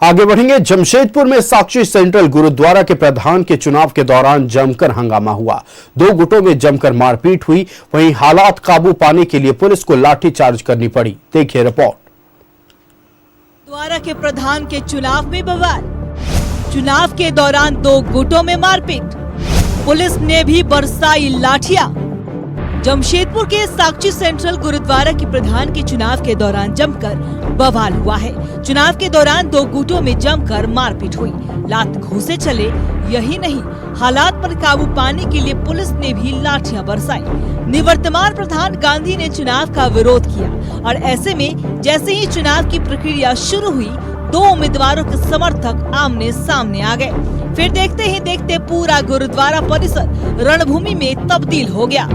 आगे बढ़ेंगे। जमशेदपुर में साक्षी सेंट्रल गुरुद्वारा के प्रधान के चुनाव के दौरान जमकर हंगामा हुआ। दो गुटों में जमकर मारपीट हुई। वहीं हालात काबू पाने के लिए पुलिस को लाठीचार्ज करनी पड़ी। देखिए रिपोर्ट। गुरुद्वारा के प्रधान के चुनाव में बवाल। चुनाव के दौरान दो गुटों में मारपीट। पुलिस ने भी बरसाई लाठियां। जमशेदपुर के साक्षी सेंट्रल गुरुद्वारा के प्रधान के चुनाव के दौरान जमकर बवाल हुआ है। चुनाव के दौरान दो गुटों में जमकर मारपीट हुई। लात घूंसे चले। यही नहीं, हालात पर काबू पाने के लिए पुलिस ने भी लाठियां बरसाई। निवर्तमान प्रधान गांधी ने चुनाव का विरोध किया और ऐसे में जैसे ही चुनाव की प्रक्रिया शुरू हुई, दो उम्मीदवारों के समर्थक आमने सामने आ गए। फिर देखते ही देखते पूरा गुरुद्वारा परिसर रणभूमि में तब्दील हो गया।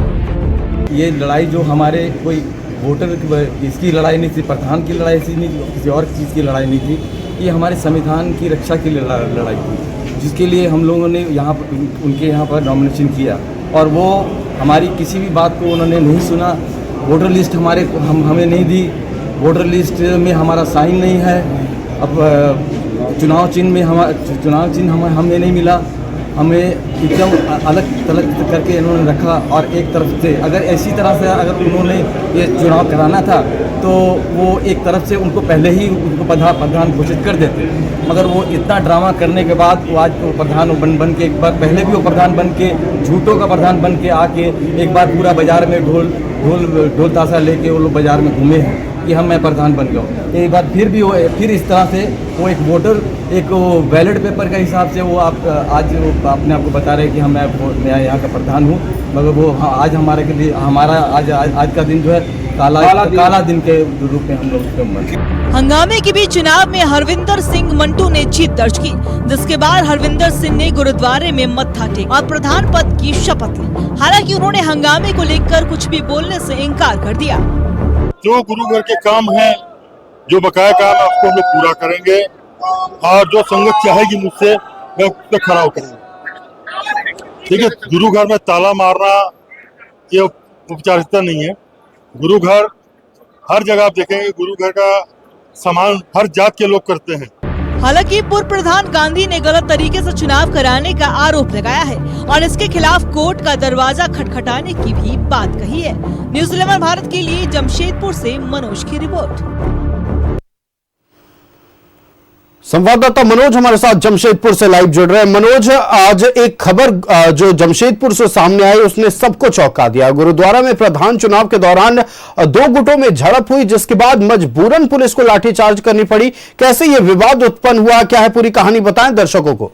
ये लड़ाई जो हमारे कोई वोटर इसकी लड़ाई नहीं थी, प्रधान की लड़ाई थी, नहीं किसी और चीज़ की लड़ाई नहीं थी। ये हमारे संविधान की रक्षा के लिए लड़ाई थी, जिसके लिए हम लोगों ने यहाँ पर उनके यहाँ पर नॉमिनेशन किया और वो हमारी किसी भी बात को उन्होंने नहीं सुना। वोटर लिस्ट हमें नहीं दी। वोटर लिस्ट में हमारा साइन नहीं है। अब चुनाव चिन्ह हमें नहीं मिला। हमें एकदम अलग थलग करके इन्होंने रखा। और एक तरफ से अगर ऐसी तरह से अगर उन्होंने ये चुनाव कराना था तो वो एक तरफ से उनको पहले ही उनको प्रधान घोषित कर देते, मगर वो इतना ड्रामा करने के बाद वो आज तो प्रधान बन के एक बार पहले भी वो प्रधान बन के झूठों का प्रधान बन के आके एक बार पूरा बाजार में ढोल ताशा लेके वो लोग बाजार में घूमे हैं कि मैं प्रधान बन गया हूँ। एक बार फिर इस तरह से वो एक वोटर एक बैलेट पेपर के हिसाब से वो आज अपने आप को बता रहे हैं कि मैं यहाँ का प्रधान हूँ, मगर वो आज हमारे के लिए हमारा आज का दिन जो है काला दिन के रूप में हम लोग। हंगामे के बीच चुनाव में हरविंदर सिंह मंटू ने जीत दर्ज की, जिसके बाद हरविंदर सिंह ने गुरुद्वारे में मत्था टेका और प्रधान पद की शपथ ली। हालांकि उन्होंने हंगामे को लेकर कुछ भी बोलने से इनकार कर दिया। जो गुरु घर के काम है, जो बकाया काम है, उसको हम लोग पूरा करेंगे और जो संगत चाहेगी मुझसे मैं उस पर खड़ा उतरूंगा। ठीक है, गुरु घर में ताला मारना ये औपचारिकता नहीं है। गुरु घर हर जगह आप देखेंगे, गुरु घर का सामान हर जात के लोग करते हैं। हालांकि पूर्व प्रधान गांधी ने गलत तरीके से चुनाव कराने का आरोप लगाया है और इसके खिलाफ कोर्ट का दरवाजा खटखटाने की भी बात कही है। न्यूज़ 11 भारत के लिए जमशेदपुर से मनोज की रिपोर्ट। संवाददाता मनोज हमारे साथ जमशेदपुर से लाइव जुड़ रहे हैं। मनोज, आज एक खबर जो जमशेदपुर से सामने आई उसने सबको चौंका दिया। गुरुद्वारा में प्रधान चुनाव के दौरान दो गुटों में झड़प हुई, जिसके बाद मजबूरन पुलिस को लाठीचार्ज करनी पड़ी। कैसे ये विवाद उत्पन्न हुआ, क्या है पूरी कहानी, बताएं दर्शकों को।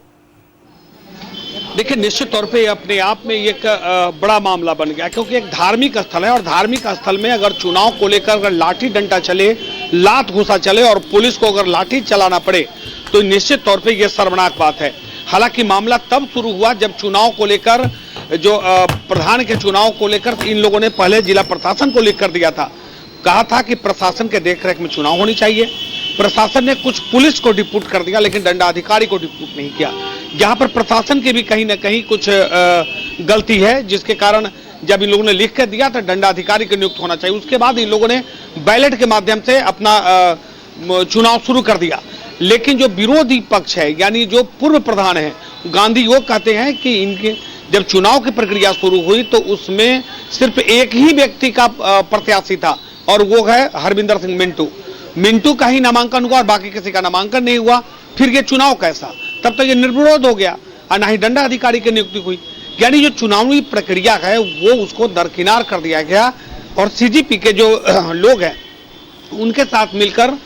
देखिए, निश्चित तौर पे अपने आप में एक बड़ा मामला बन गया, क्योंकि एक धार्मिक स्थल है और धार्मिक स्थल में अगर चुनाव को लेकर अगर लाठी डंडा चले, लात घुसा चले और पुलिस को अगर लाठी चलाना पड़े तो निश्चित तौर पे यह शर्मनाक बात है। हालांकि मामला तब शुरू हुआ जब चुनाव को लेकर जो प्रधान के चुनाव को लेकर इन लोगों ने पहले जिला प्रशासन को लिख कर दिया था। कहा था कि प्रशासन के देखरेख में चुनाव होनी चाहिए। प्रशासन ने कुछ पुलिस को डिप्यूट कर दिया, लेकिन दंडाधिकारी को डिप्यूट नहीं किया। यहाँ पर प्रशासन की भी कहीं ना कहीं कुछ गलती है, जिसके कारण जब इन लोगों ने लिख कर दिया तो दंडाधिकारी को नियुक्त होना चाहिए। उसके बाद इन लोगों ने बैलेट के माध्यम से अपना चुनाव शुरू कर दिया। लेकिन जो विरोधी पक्ष है, यानी जो पूर्व प्रधान है गांधी, वो कहते हैं कि इनके जब चुनाव की प्रक्रिया शुरू हुई तो उसमें सिर्फ एक ही व्यक्ति का प्रत्याशी था और वो है हरविंदर सिंह मिंटू का ही नामांकन हुआ और बाकी किसी का नामांकन नहीं हुआ। फिर ये चुनाव कैसा? तब तक ये निर्विरोध हो गया और ना ही दंडाधिकारी की नियुक्ति हुई। यानी जो चुनावी प्रक्रिया है वो उसको दरकिनार कर दिया गया और सीजीपी के जो लोग हैं उनके साथ मिलकर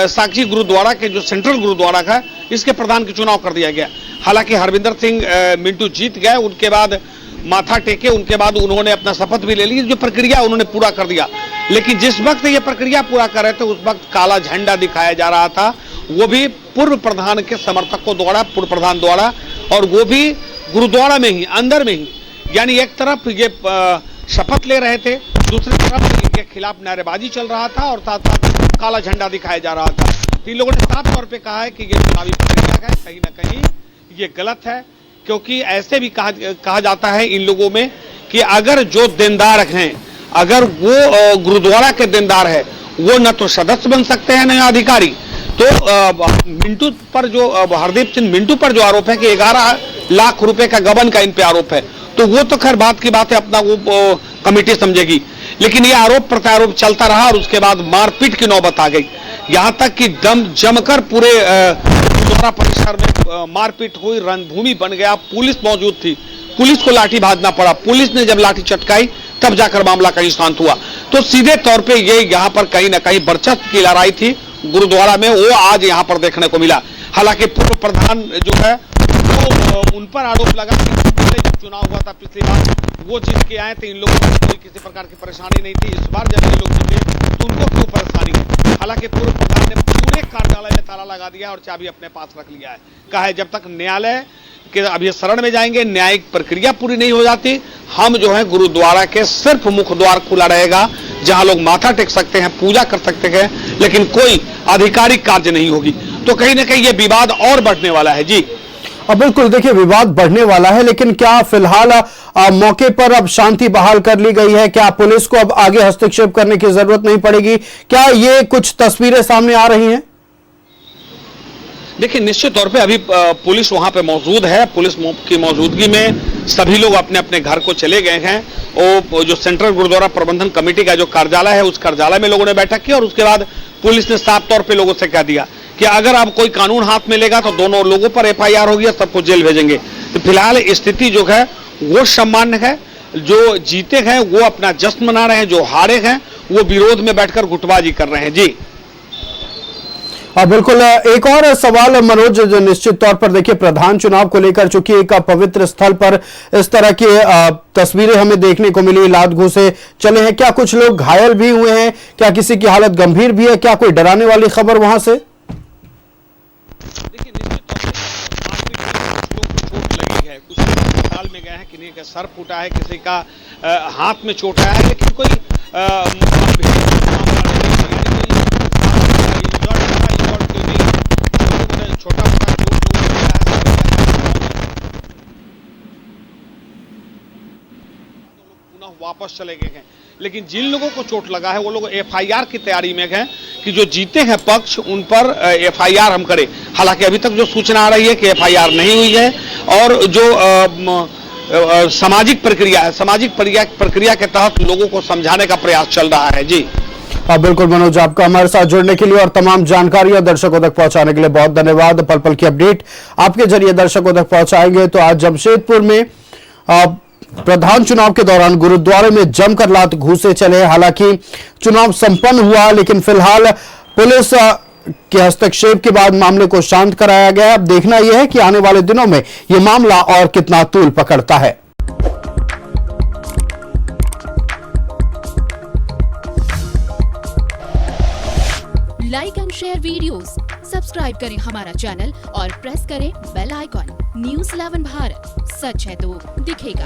साक्षी गुरुद्वारा के जो सेंट्रल गुरुद्वारा है इसके प्रधान की चुनाव कर दिया गया। हालांकि हरविंदर सिंह मिंटू जीत गए, उनके बाद माथा टेके, उनके बाद उन्होंने अपना शपथ भी ले ली। जो प्रक्रिया उन्होंने पूरा कर दिया, लेकिन जिस वक्त ये प्रक्रिया पूरा कर रहे थे उस वक्त काला झंडा दिखाया जा रहा था, वो भी पूर्व प्रधान के समर्थकों द्वारा, पूर्व प्रधान द्वारा, और वो भी गुरुद्वारा में ही, अंदर में ही। यानी एक तरफ ये शपथ ले रहे थे, दूसरी तरफ इनके खिलाफ नारेबाजी चल रहा था और साथ साथ काला झंडा दिखाया जा रहा था। तो इन लोगों ने साफ तौर पे कहा है कि ये चुनावी प्रक्रिया है, कहीं ना कहीं ये गलत है, क्योंकि ऐसे भी कहा जाता है इन लोगों में कि अगर जो देनदार हैं, अगर वो गुरुद्वारा के देनदार है, वो न तो सदस्य बन सकते हैं न अधिकारी। तो मिंटू पर जो हरदीप सिंह मिंटू पर जो आरोप है कि 11 लाख रुपए का गबन का इन पे आरोप है, तो वो तो खैर बात की बात है, अपना वो कमेटी समझेगी। लेकिन ये आरोप प्रत्यारोप चलता रहा और उसके बाद मारपीट की नौबत आ गई, यहां तक कि जमकर पूरे गुरुद्वारा परिसर में मारपीट हुई, रणभूमि बन गया। पुलिस मौजूद थी, पुलिस को लाठी भाजना पड़ा। पुलिस ने जब लाठी चटकाई तब जाकर मामला कहीं शांत हुआ। तो सीधे तौर पे ये यहाँ पर कहीं ना कहीं वर्चस्व की लड़ाई थी गुरुद्वारा में, वो आज यहाँ पर देखने को मिला। हालांकि पूर्व प्रधान जो है वो उन पर आरोप लगा कि पहले जब चुनाव हुआ था पिछली बार वो जीत के आए थे, इन लोगों को कोई किसी प्रकार की परेशानी नहीं थी। इस बार जब ये लोग जीते तो उनको क्यों परेशानी? हालांकि पूर्व प्रधान ने पूरे कार्यालय में ताला लगा दिया और चाबी अपने पास रख लिया है। कहा है जब तक न्यायालय के अभी शरण में जाएंगे, न्यायिक प्रक्रिया पूरी नहीं हो जाती, हम जो है गुरुद्वारा के सिर्फ मुख्य द्वार खुला रहेगा जहां लोग माथा टेक सकते हैं, पूजा कर सकते हैं, लेकिन कोई आधिकारिक कार्य नहीं होगी। तो कहीं ना कहीं ये विवाद और बढ़ने वाला है। जी अब बिल्कुल देखिए, विवाद बढ़ने वाला है, लेकिन क्या फिलहाल मौके पर अब शांति बहाल कर ली गई है? क्या पुलिस को अब आगे हस्तक्षेप करने की जरूरत नहीं पड़ेगी? क्या ये कुछ तस्वीरें सामने आ रही हैं? देखिए, निश्चित तौर पे अभी पुलिस वहां पे मौजूद है। पुलिस की मौजूदगी में सभी लोग अपने अपने घर को चले गए हैं। वो जो सेंट्रल गुरुद्वारा प्रबंधन कमेटी का जो कार्यालय है, उस कार्यालय में लोगों ने बैठक की और उसके बाद पुलिस ने साफ तौर पे लोगों से कह दिया कि अगर अब कोई कानून हाथ में लेगा तो दोनों लोगों पर FIR होगी और सबको जेल भेजेंगे। तो फिलहाल स्थिति जो है वो सामान्य है। जो जीते हैं वो अपना जश्न मना रहे हैं, जो हारे हैं वो विरोध में बैठकर गुटबाजी कर रहे हैं। जी बिल्कुल, एक और सवाल मनोज, जो निश्चित तौर पर देखिए प्रधान चुनाव को लेकर चूंकि एक पवित्र स्थल पर इस तरह की तस्वीरें हमें देखने को मिली, लात घूसे चले हैं, क्या कुछ लोग घायल भी हुए हैं? क्या किसी की हालत गंभीर भी है? क्या कोई डराने वाली खबर वहां से? देखिए, निश्चित तौर पर लोग को चोट लगी है, कुछ लोग अस्पताल में गए हैं, किसी का सर फूटा है, किसी का हाथ में चोट आया है, लेकिन कोई छोटा मोटा पुनः वापस चले गए हैं। लेकिन जिन लोगों को चोट लगा है वो लोग FIR की तैयारी में हैं कि जो जीते हैं पक्ष उन पर FIR हम करें। हालांकि अभी तक जो सूचना आ रही है कि FIR नहीं हुई है और जो सामाजिक प्रक्रिया है, सामाजिक प्रक्रिया के तहत लोगों को समझाने का प्रयास चल रहा है। जी बिल्कुल मनोज, आपका हमारे साथ जुड़ने के लिए और तमाम जानकारियां दर्शकों तक पहुंचाने के लिए बहुत धन्यवाद। पल पल की अपडेट आपके जरिए दर्शकों तक पहुंचाएंगे। तो आज जमशेदपुर में प्रधान चुनाव के दौरान गुरुद्वारे में जमकर लात घूसे चले। हालांकि चुनाव संपन्न हुआ, लेकिन फिलहाल पुलिस के हस्तक्षेप के बाद मामले को शांत कराया गया। अब देखना यह है कि आने वाले दिनों में यह मामला और कितना तूल पकड़ता है। Like and share videos, subscribe करें हमारा चैनल और प्रेस करें बेल आइकॉन। News 11 भारत, सच है तो दिखेगा।